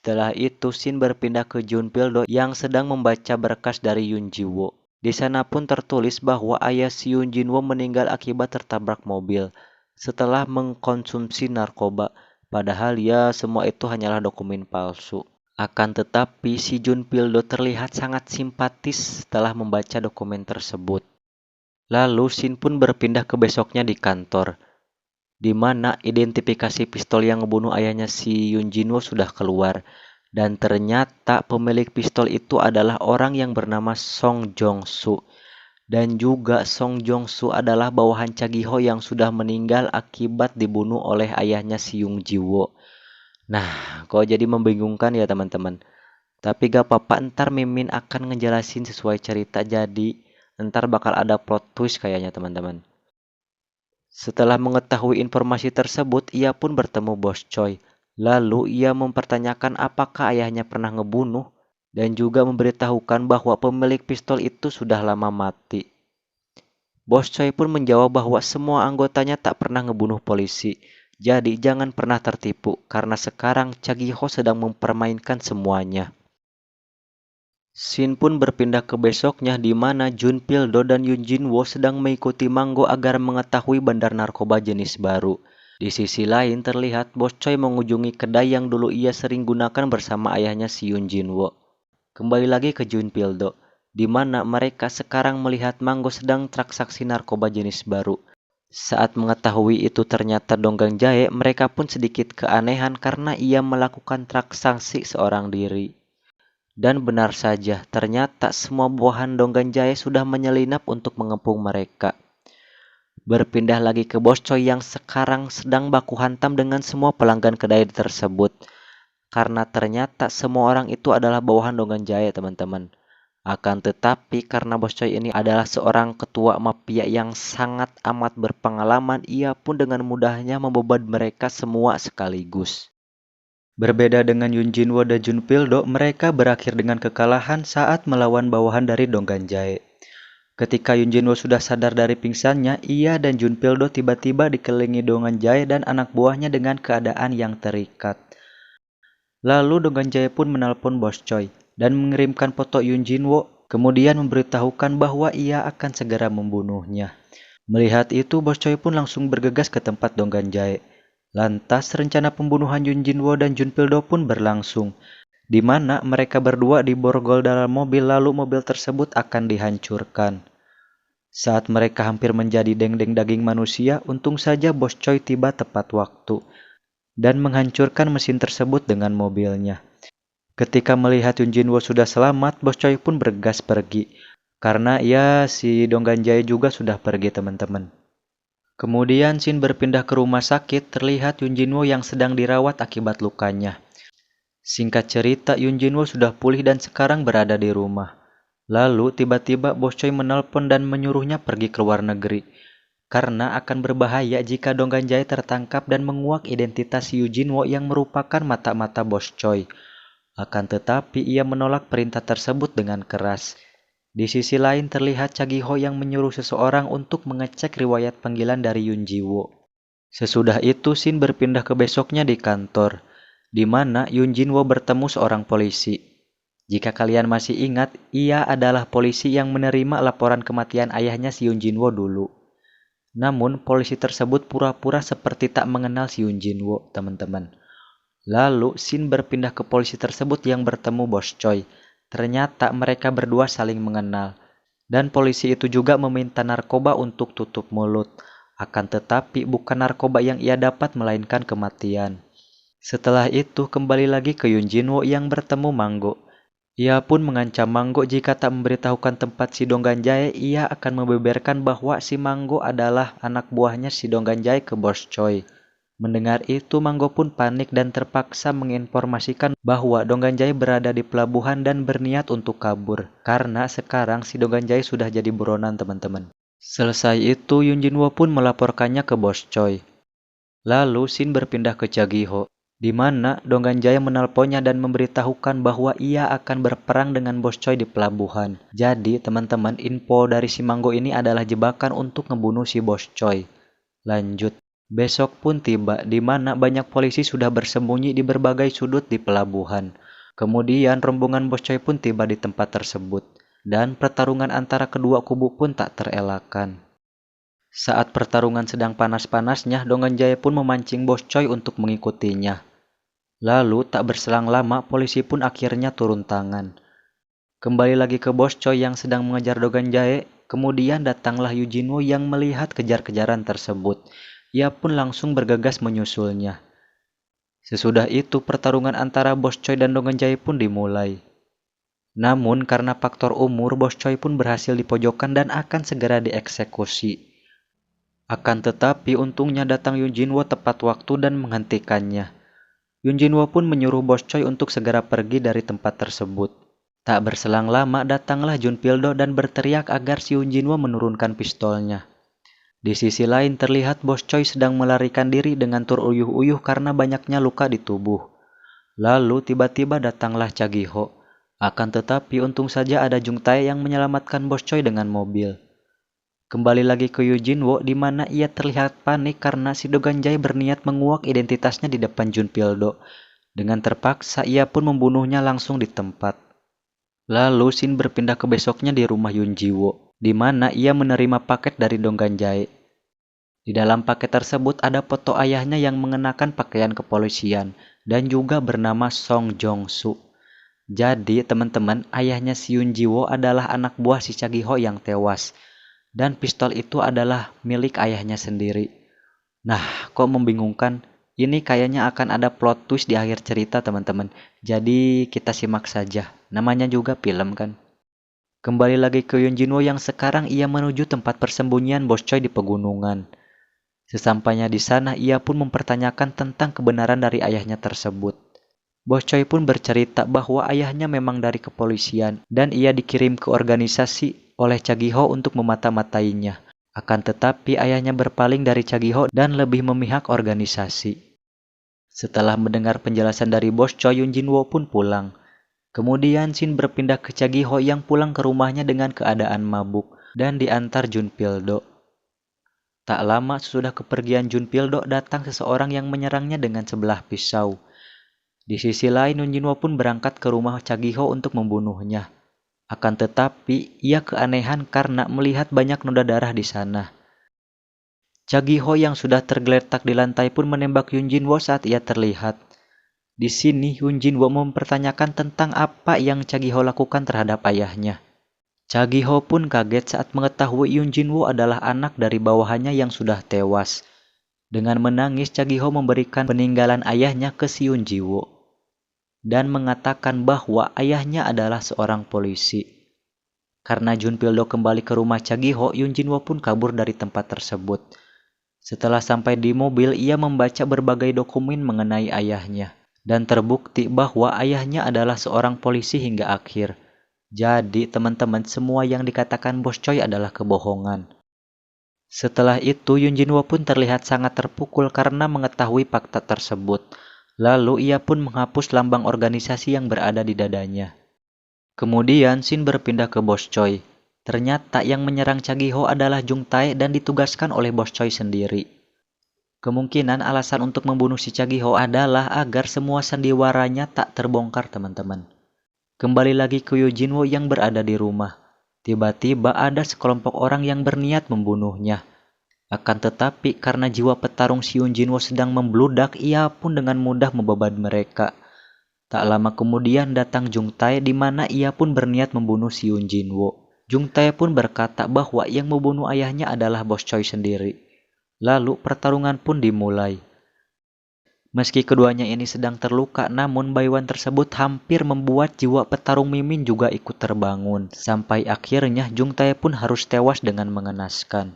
Setelah itu, Shin berpindah ke Junpil-do yang sedang membaca berkas dari Yun Ji-woo. Di sana pun tertulis bahwa ayah si Yun Jin-woo meninggal akibat tertabrak mobil setelah mengkonsumsi narkoba. Padahal ya semua itu hanyalah dokumen palsu. Akan tetapi si Junpil-do terlihat sangat simpatis setelah membaca dokumen tersebut. Lalu Shin pun berpindah ke besoknya di kantor, di mana identifikasi pistol yang membunuh ayahnya si Yun Jin-woo sudah keluar. Dan ternyata pemilik pistol itu adalah orang yang bernama Song Jong-soo. Dan juga Song Jong-soo adalah bawahan Cha Gi-ho yang sudah meninggal akibat dibunuh oleh ayahnya si Yun Ji-woo. Nah, kok jadi membingungkan ya teman-teman. Tapi gak apa-apa, ntar Mimin akan ngejelasin sesuai cerita, jadi ntar bakal ada plot twist kayaknya teman-teman. Setelah mengetahui informasi tersebut, ia pun bertemu Bos Choi. Lalu ia mempertanyakan apakah ayahnya pernah ngebunuh dan juga memberitahukan bahwa pemilik pistol itu sudah lama mati. Bos Choi pun menjawab bahwa semua anggotanya tak pernah ngebunuh polisi. Jadi jangan pernah tertipu karena sekarang Cha Gi-ho sedang mempermainkan semuanya. Shin pun berpindah ke besoknya di mana Junpil-do dan Yun Jin-woo sedang mengikuti Manggo agar mengetahui bandar narkoba jenis baru. Di sisi lain terlihat Bos Choi mengunjungi kedai yang dulu ia sering gunakan bersama ayahnya si Yun Jin-woo. Kembali lagi ke Junpil-do, di mana mereka sekarang melihat Manggo sedang transaksi narkoba jenis baru. Saat mengetahui itu ternyata Donggang Jae, mereka pun sedikit keanehan karena ia melakukan transaksi seorang diri. Dan benar saja, ternyata semua buahan Donggan Jaya sudah menyelinap untuk mengepung mereka. Berpindah lagi ke Bos Choi yang sekarang sedang baku hantam dengan semua pelanggan kedai tersebut. Karena ternyata semua orang itu adalah bawahan Donggan Jaya teman-teman. Akan tetapi karena Bos Choi ini adalah seorang ketua mafia yang sangat amat berpengalaman, ia pun dengan mudahnya membeban mereka semua sekaligus. Berbeda dengan Yun Jin-woo dan Junpil-do, mereka berakhir dengan kekalahan saat melawan bawahan dari Donggan Jae. Ketika Yun Jin-woo sudah sadar dari pingsannya, ia dan Junpil-do tiba-tiba dikelilingi Donggan Jae dan anak buahnya dengan keadaan yang terikat. Lalu Donggan Jae pun menelpon Bos Choi dan mengirimkan foto Yun Jin-woo, kemudian memberitahukan bahwa ia akan segera membunuhnya. Melihat itu, Bos Choi pun langsung bergegas ke tempat Donggan Jae. Lantas rencana pembunuhan Yun Jin-woo dan Junpil-do pun berlangsung, di mana mereka berdua diborgol dalam mobil lalu mobil tersebut akan dihancurkan. Saat mereka hampir menjadi dendeng daging manusia, untung saja Bos Choi tiba tepat waktu dan menghancurkan mesin tersebut dengan mobilnya. Ketika melihat Yun Jin-woo sudah selamat, Bos Choi pun bergegas pergi, karena ya si Donggan Jae juga sudah pergi teman-teman. Kemudian Shin berpindah ke rumah sakit, terlihat Yun Jin-woo yang sedang dirawat akibat lukanya. Singkat cerita, Yun Jin-woo sudah pulih dan sekarang berada di rumah. Lalu tiba-tiba Bos Choi menelpon dan menyuruhnya pergi ke luar negeri. Karena akan berbahaya jika Donggan Jae tertangkap dan menguak identitas Yun Jin-woo yang merupakan mata-mata Bos Choi. Akan tetapi ia menolak perintah tersebut dengan keras. Di sisi lain terlihat Cha Gi-ho yang menyuruh seseorang untuk mengecek riwayat panggilan dari Yun Ji-woo. Sesudah itu Shin berpindah ke besoknya di kantor, di mana Yun Jin-woo bertemu seorang polisi. Jika kalian masih ingat, ia adalah polisi yang menerima laporan kematian ayahnya si Yun Jin-woo dulu. Namun polisi tersebut pura-pura seperti tak mengenal si Yun Jin-woo, teman-teman. Lalu Shin berpindah ke polisi tersebut yang bertemu Bos Choi. Ternyata mereka berdua saling mengenal. Dan polisi itu juga meminta narkoba untuk tutup mulut. Akan tetapi bukan narkoba yang ia dapat melainkan kematian. Setelah itu kembali lagi ke Yun Jin-woo yang bertemu Manggo. Ia pun mengancam Manggo jika tak memberitahukan tempat si Donggan Jae, ia akan membeberkan bahwa si Manggo adalah anak buahnya si Donggan Jae ke Bos Choi. Mendengar itu, Manggo pun panik dan terpaksa menginformasikan bahwa Donggan Jae berada di pelabuhan dan berniat untuk kabur. Karena sekarang si Donggan Jae sudah jadi buronan teman-teman. Selesai itu, Yun Jin-woo pun melaporkannya ke Bos Choi. Lalu Shin berpindah ke Cha Gi-ho, di mana Donggan Jae menelponnya dan memberitahukan bahwa ia akan berperang dengan Bos Choi di pelabuhan. Jadi teman-teman, info dari si Manggo ini adalah jebakan untuk ngebunuh si Bos Choi. Lanjut. Besok pun tiba di mana banyak polisi sudah bersembunyi di berbagai sudut di pelabuhan. Kemudian rombongan Bos Choi pun tiba di tempat tersebut, dan pertarungan antara kedua kubu pun tak terelakkan. Saat pertarungan sedang panas-panasnya, Donggan Jaya pun memancing Bos Choi untuk mengikutinya. Lalu tak berselang lama polisi pun akhirnya turun tangan. Kembali lagi ke Bos Choi yang sedang mengejar Donggan Jaya, kemudian datanglah Yu Jinwoo yang melihat kejar-kejaran tersebut. Ia pun langsung bergegas menyusulnya. Sesudah itu pertarungan antara Bos Choi dan Donggan Jaya pun dimulai. Namun karena faktor umur, Bos Choi pun berhasil dipojokkan dan akan segera dieksekusi. Akan tetapi untungnya datang Yun Jinwoo tepat waktu dan menghentikannya. Yun Jinwoo pun menyuruh Bos Choi untuk segera pergi dari tempat tersebut. Tak berselang lama datanglah Jun Pildo dan berteriak agar si Yun Jinwoo menurunkan pistolnya. Di sisi lain terlihat Bos Choi sedang melarikan diri dengan teruyuh-uyuh karena banyaknya luka di tubuh. Lalu tiba-tiba datanglah Cha Gi-ho. Akan tetapi untung saja ada Jung Tae yang menyelamatkan Bos Choi dengan mobil. Kembali lagi ke Yu Jinwoo di mana ia terlihat panik karena si Donggan Jaya berniat menguak identitasnya di depan Jun Pildo. Dengan terpaksa ia pun membunuhnya langsung di tempat. Lalu Shin berpindah ke besoknya di rumah Yun Jiwo, di mana ia menerima paket dari Donggan Jaya. Di dalam paket tersebut ada foto ayahnya yang mengenakan pakaian kepolisian dan juga bernama Song Jong-soo. Jadi teman-teman, ayahnya si Yun Jiwo adalah anak buah si Cha Gi-ho yang tewas. Dan pistol itu adalah milik ayahnya sendiri. Nah, kok membingungkan? Ini kayaknya akan ada plot twist di akhir cerita teman-teman. Jadi kita simak saja. Namanya juga film kan. Kembali lagi ke Yun Jinwoo yang sekarang ia menuju tempat persembunyian Bos Choi di pegunungan. Sesampainya di sana, ia pun mempertanyakan tentang kebenaran dari ayahnya tersebut. Bos Choi pun bercerita bahwa ayahnya memang dari kepolisian dan ia dikirim ke organisasi oleh Cha Gi-ho untuk memata-matainya. Akan tetapi ayahnya berpaling dari Cha Gi-ho dan lebih memihak organisasi. Setelah mendengar penjelasan dari Bos Choi, Yun Jinwoo pun pulang. Kemudian Shin berpindah ke Cha Gi-ho yang pulang ke rumahnya dengan keadaan mabuk dan diantar Jun Pildo. Tak lama sesudah kepergian Jun Pildo datang seseorang yang menyerangnya dengan sebelah pisau. Di sisi lain Yun Jinwoo pun berangkat ke rumah Cha Gi-ho untuk membunuhnya. Akan tetapi ia keanehan karena melihat banyak noda darah di sana. Cha Gi-ho yang sudah tergeletak di lantai pun menembak Yun Jinwoo saat ia terlihat. Di sini Yun Jinwoo mempertanyakan tentang apa yang Cha Gi-ho lakukan terhadap ayahnya. Cha Gi-ho pun kaget saat mengetahui Yun Jinwoo adalah anak dari bawahannya yang sudah tewas. Dengan menangis, Cha Gi-ho memberikan peninggalan ayahnya ke si Yun Jinwoo dan mengatakan bahwa ayahnya adalah seorang polisi. Karena Jun Pildo kembali ke rumah Cha Gi-ho, Yun Jinwoo pun kabur dari tempat tersebut. Setelah sampai di mobil, ia membaca berbagai dokumen mengenai ayahnya dan terbukti bahwa ayahnya adalah seorang polisi hingga akhir. Jadi teman-teman, semua yang dikatakan Bos Choi adalah kebohongan. Setelah itu Yun Jinwoo pun terlihat sangat terpukul karena mengetahui fakta tersebut. Lalu ia pun menghapus lambang organisasi yang berada di dadanya. Kemudian Shin berpindah ke Bos Choi. Ternyata yang menyerang Cha Gi-ho adalah Jung Tae dan ditugaskan oleh Bos Choi sendiri. Kemungkinan alasan untuk membunuh si Cha Gi-ho adalah agar semua sandiwaranya tak terbongkar teman-teman. Kembali lagi ke Yu Jinwoo yang berada di rumah. Tiba-tiba ada sekelompok orang yang berniat membunuhnya. Akan tetapi karena jiwa petarung si Yun Jinwoo sedang membludak, ia pun dengan mudah membeban mereka. Tak lama kemudian datang Jung Tae di mana ia pun berniat membunuh si Yun Jinwoo. Jung Tae pun berkata bahwa yang membunuh ayahnya adalah Bos Choi sendiri. Lalu pertarungan pun dimulai. Meski keduanya ini sedang terluka, namun baiwan tersebut hampir membuat jiwa petarung Mimin juga ikut terbangun. Sampai akhirnya Jung Tae pun harus tewas dengan mengenaskan.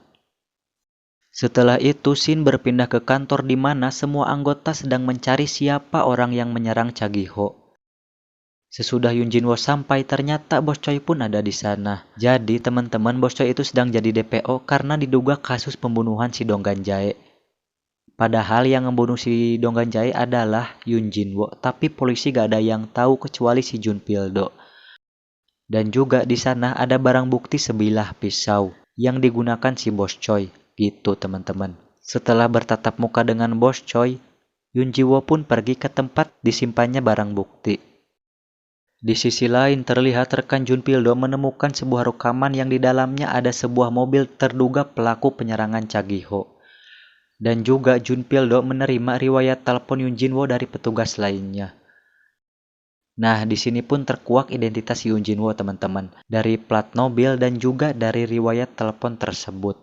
Setelah itu Shin berpindah ke kantor di mana semua anggota sedang mencari siapa orang yang menyerang Cha Gi-ho. Sesudah Yun Jinwoo sampai, ternyata Bos Choi pun ada di sana. Jadi teman-teman, Bos Choi itu sedang jadi DPO karena diduga kasus pembunuhan si Donggan Jaya. Padahal yang membunuh si Donggan Jaya adalah Yun Jinwoo, tapi polisi gak ada yang tahu kecuali si Jun Pildo. Dan juga di sana ada barang bukti sebilah pisau yang digunakan si Bos Choi. Gitu teman-teman. Setelah bertatap muka dengan Bos Choi, Yun Jiwo pun pergi ke tempat disimpannya barang bukti. Di sisi lain terlihat rekan Junpildo menemukan sebuah rekaman yang di dalamnya ada sebuah mobil terduga pelaku penyerangan Chagiho. Dan juga Junpildo menerima riwayat telepon Yun Jinwo dari petugas lainnya. Nah, di sini pun terkuak identitas Yun Jinwo, teman-teman, dari plat mobil dan juga dari riwayat telepon tersebut.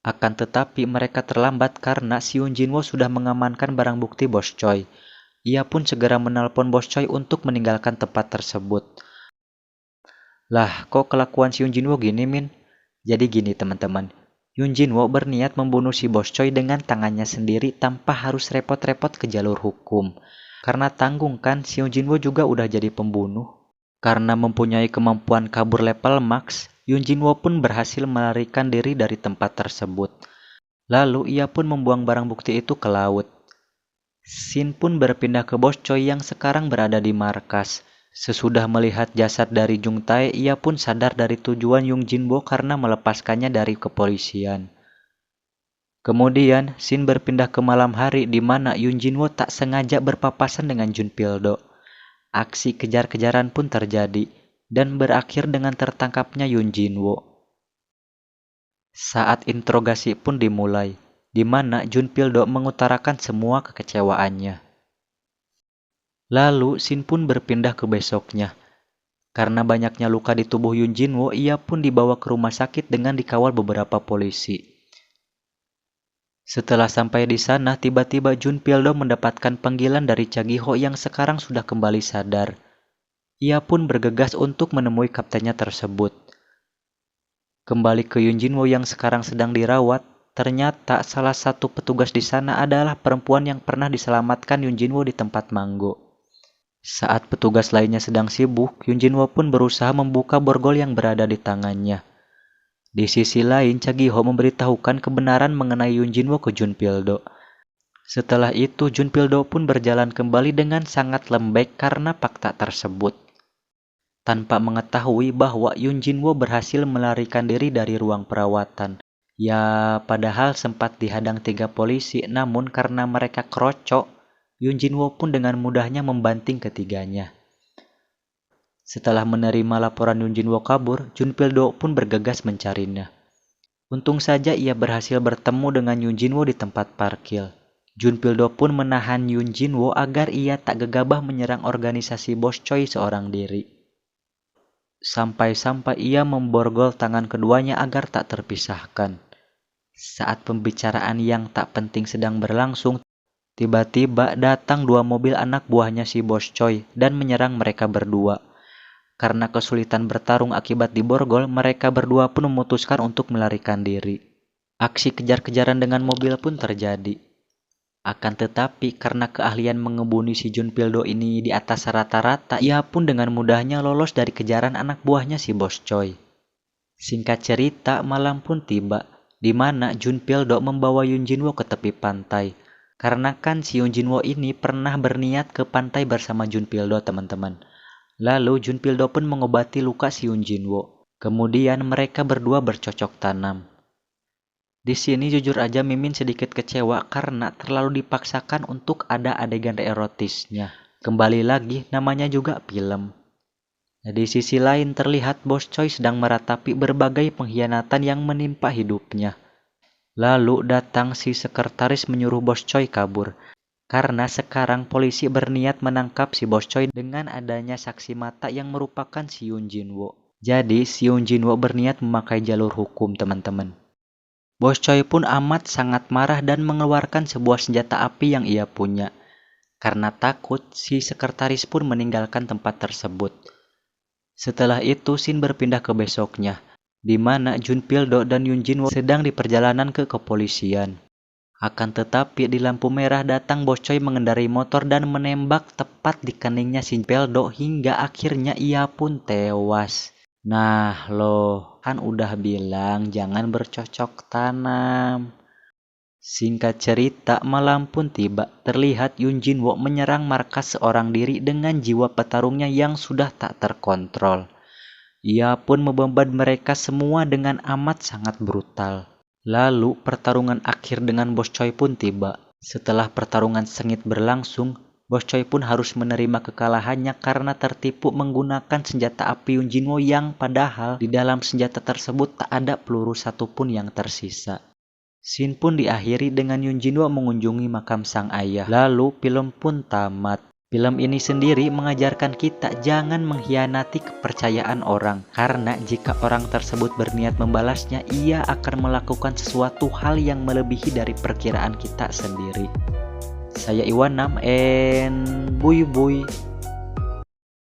Akan tetapi mereka terlambat karena si Yun Jinwo sudah mengamankan barang bukti Bos Choi. Ia pun segera menelpon Bos Choi untuk meninggalkan tempat tersebut. Lah, kok kelakuan si Yun Jinwo gini, Min? Jadi gini, teman-teman. Yun Jinwo berniat membunuh si Bos Choi dengan tangannya sendiri tanpa harus repot-repot ke jalur hukum. Karena tanggung kan, si Yun Jinwo juga udah jadi pembunuh. Karena mempunyai kemampuan kabur level max, Yun Jinwo pun berhasil melarikan diri dari tempat tersebut. Lalu ia pun membuang barang bukti itu ke laut. Shin pun berpindah ke Bos Choi yang sekarang berada di markas. Sesudah melihat jasad dari Jung Tae, ia pun sadar dari tujuan Yun Jinwo karena melepaskannya dari kepolisian. Kemudian, Shin berpindah ke malam hari di mana Yun Jinwo tak sengaja berpapasan dengan Junpildo. Aksi kejar-kejaran pun terjadi dan berakhir dengan tertangkapnya Yun Jinwo. Saat interogasi pun dimulai, di mana Junpildo mengutarakan semua kekecewaannya. Lalu Shin pun berpindah ke besoknya. Karena banyaknya luka di tubuh Yun Jinwo, ia pun dibawa ke rumah sakit dengan dikawal beberapa polisi. Setelah sampai di sana, tiba-tiba Junpildo mendapatkan panggilan dari Chagiho yang sekarang sudah kembali sadar. Ia pun bergegas untuk menemui kaptennya tersebut. Kembali ke Yun Jinwo yang sekarang sedang dirawat, ternyata salah satu petugas di sana adalah perempuan yang pernah diselamatkan Yun Jinwo di tempat manggo. Saat petugas lainnya sedang sibuk, Yun Jinwo pun berusaha membuka borgol yang berada di tangannya. Di sisi lain, Chagiho memberitahukan kebenaran mengenai Yun Jinwo ke Junpildo. Setelah itu, Junpildo pun berjalan kembali dengan sangat lembek karena fakta tersebut. Tanpa mengetahui bahwa Yun Jinwo berhasil melarikan diri dari ruang perawatan. Ya, padahal sempat dihadang 3 polisi, namun karena mereka kroco, Yun Jinwo pun dengan mudahnya membanting ketiganya. Setelah menerima laporan Yun Jinwo kabur, Junpildo pun bergegas mencarinya. Untung saja ia berhasil bertemu dengan Yun Jinwo di tempat parkir. Junpildo pun menahan Yun Jinwo agar ia tak gegabah menyerang organisasi Bos Choi seorang diri. Sampai-sampai ia memborgol tangan keduanya agar tak terpisahkan. Saat pembicaraan yang tak penting sedang berlangsung, tiba-tiba datang 2 mobil anak buahnya si Bos Choi dan menyerang mereka berdua. Karena kesulitan bertarung akibat diborgol, mereka berdua pun memutuskan untuk melarikan diri. Aksi kejar-kejaran dengan mobil pun terjadi. Akan tetapi, karena keahlian mengebuni si Junpildo ini di atas rata-rata, ia pun dengan mudahnya lolos dari kejaran anak buahnya si Bos Choi. Singkat cerita, malam pun tiba, di mana Junpildo membawa Yun Jinwo ke tepi pantai. Karena kan si Yun Jinwo ini pernah berniat ke pantai bersama Junpildo, teman-teman. Lalu Junpildo pun mengobati luka si Yun Jinwo. Kemudian mereka berdua bercocok tanam. Di sini jujur aja Mimin sedikit kecewa karena terlalu dipaksakan untuk ada adegan erotisnya. Kembali lagi, namanya juga film. Nah, di sisi lain terlihat Bos Choi sedang meratapi berbagai pengkhianatan yang menimpa hidupnya. Lalu datang si sekretaris menyuruh Bos Choi kabur. Karena sekarang polisi berniat menangkap si Bos Choi dengan adanya saksi mata yang merupakan si Yun Jinwo. Jadi si Yun Jinwo berniat memakai jalur hukum, teman-teman. Bos Choi pun amat sangat marah dan mengeluarkan sebuah senjata api yang ia punya. Karena takut, si sekretaris pun meninggalkan tempat tersebut. Setelah itu, Shin berpindah ke besoknya, di mana Junpildo dan Yun Jinwo sedang di perjalanan ke kepolisian. Akan tetapi di lampu merah datang Bos Choi mengendarai motor dan menembak tepat di keningnya Junpildo hingga akhirnya ia pun tewas. Nah loh, kan udah bilang jangan bercocok tanam. Singkat cerita, malam pun tiba. Terlihat Yun Jinwo menyerang markas seorang diri dengan jiwa petarungnya yang sudah tak terkontrol. Ia pun membombardir mereka semua dengan amat sangat brutal. Lalu pertarungan akhir dengan Bos Choi pun tiba. Setelah pertarungan sengit berlangsung, Bos Choi pun harus menerima kekalahannya karena tertipu menggunakan senjata api Yun Jinwo yang padahal di dalam senjata tersebut tak ada peluru satupun yang tersisa. Scene pun diakhiri dengan Yun Jinwo mengunjungi makam sang ayah. Lalu film pun tamat. Film ini sendiri mengajarkan kita jangan mengkhianati kepercayaan orang, karena jika orang tersebut berniat membalasnya, ia akan melakukan sesuatu hal yang melebihi dari perkiraan kita sendiri. Saya Iwan Nam and buy buy.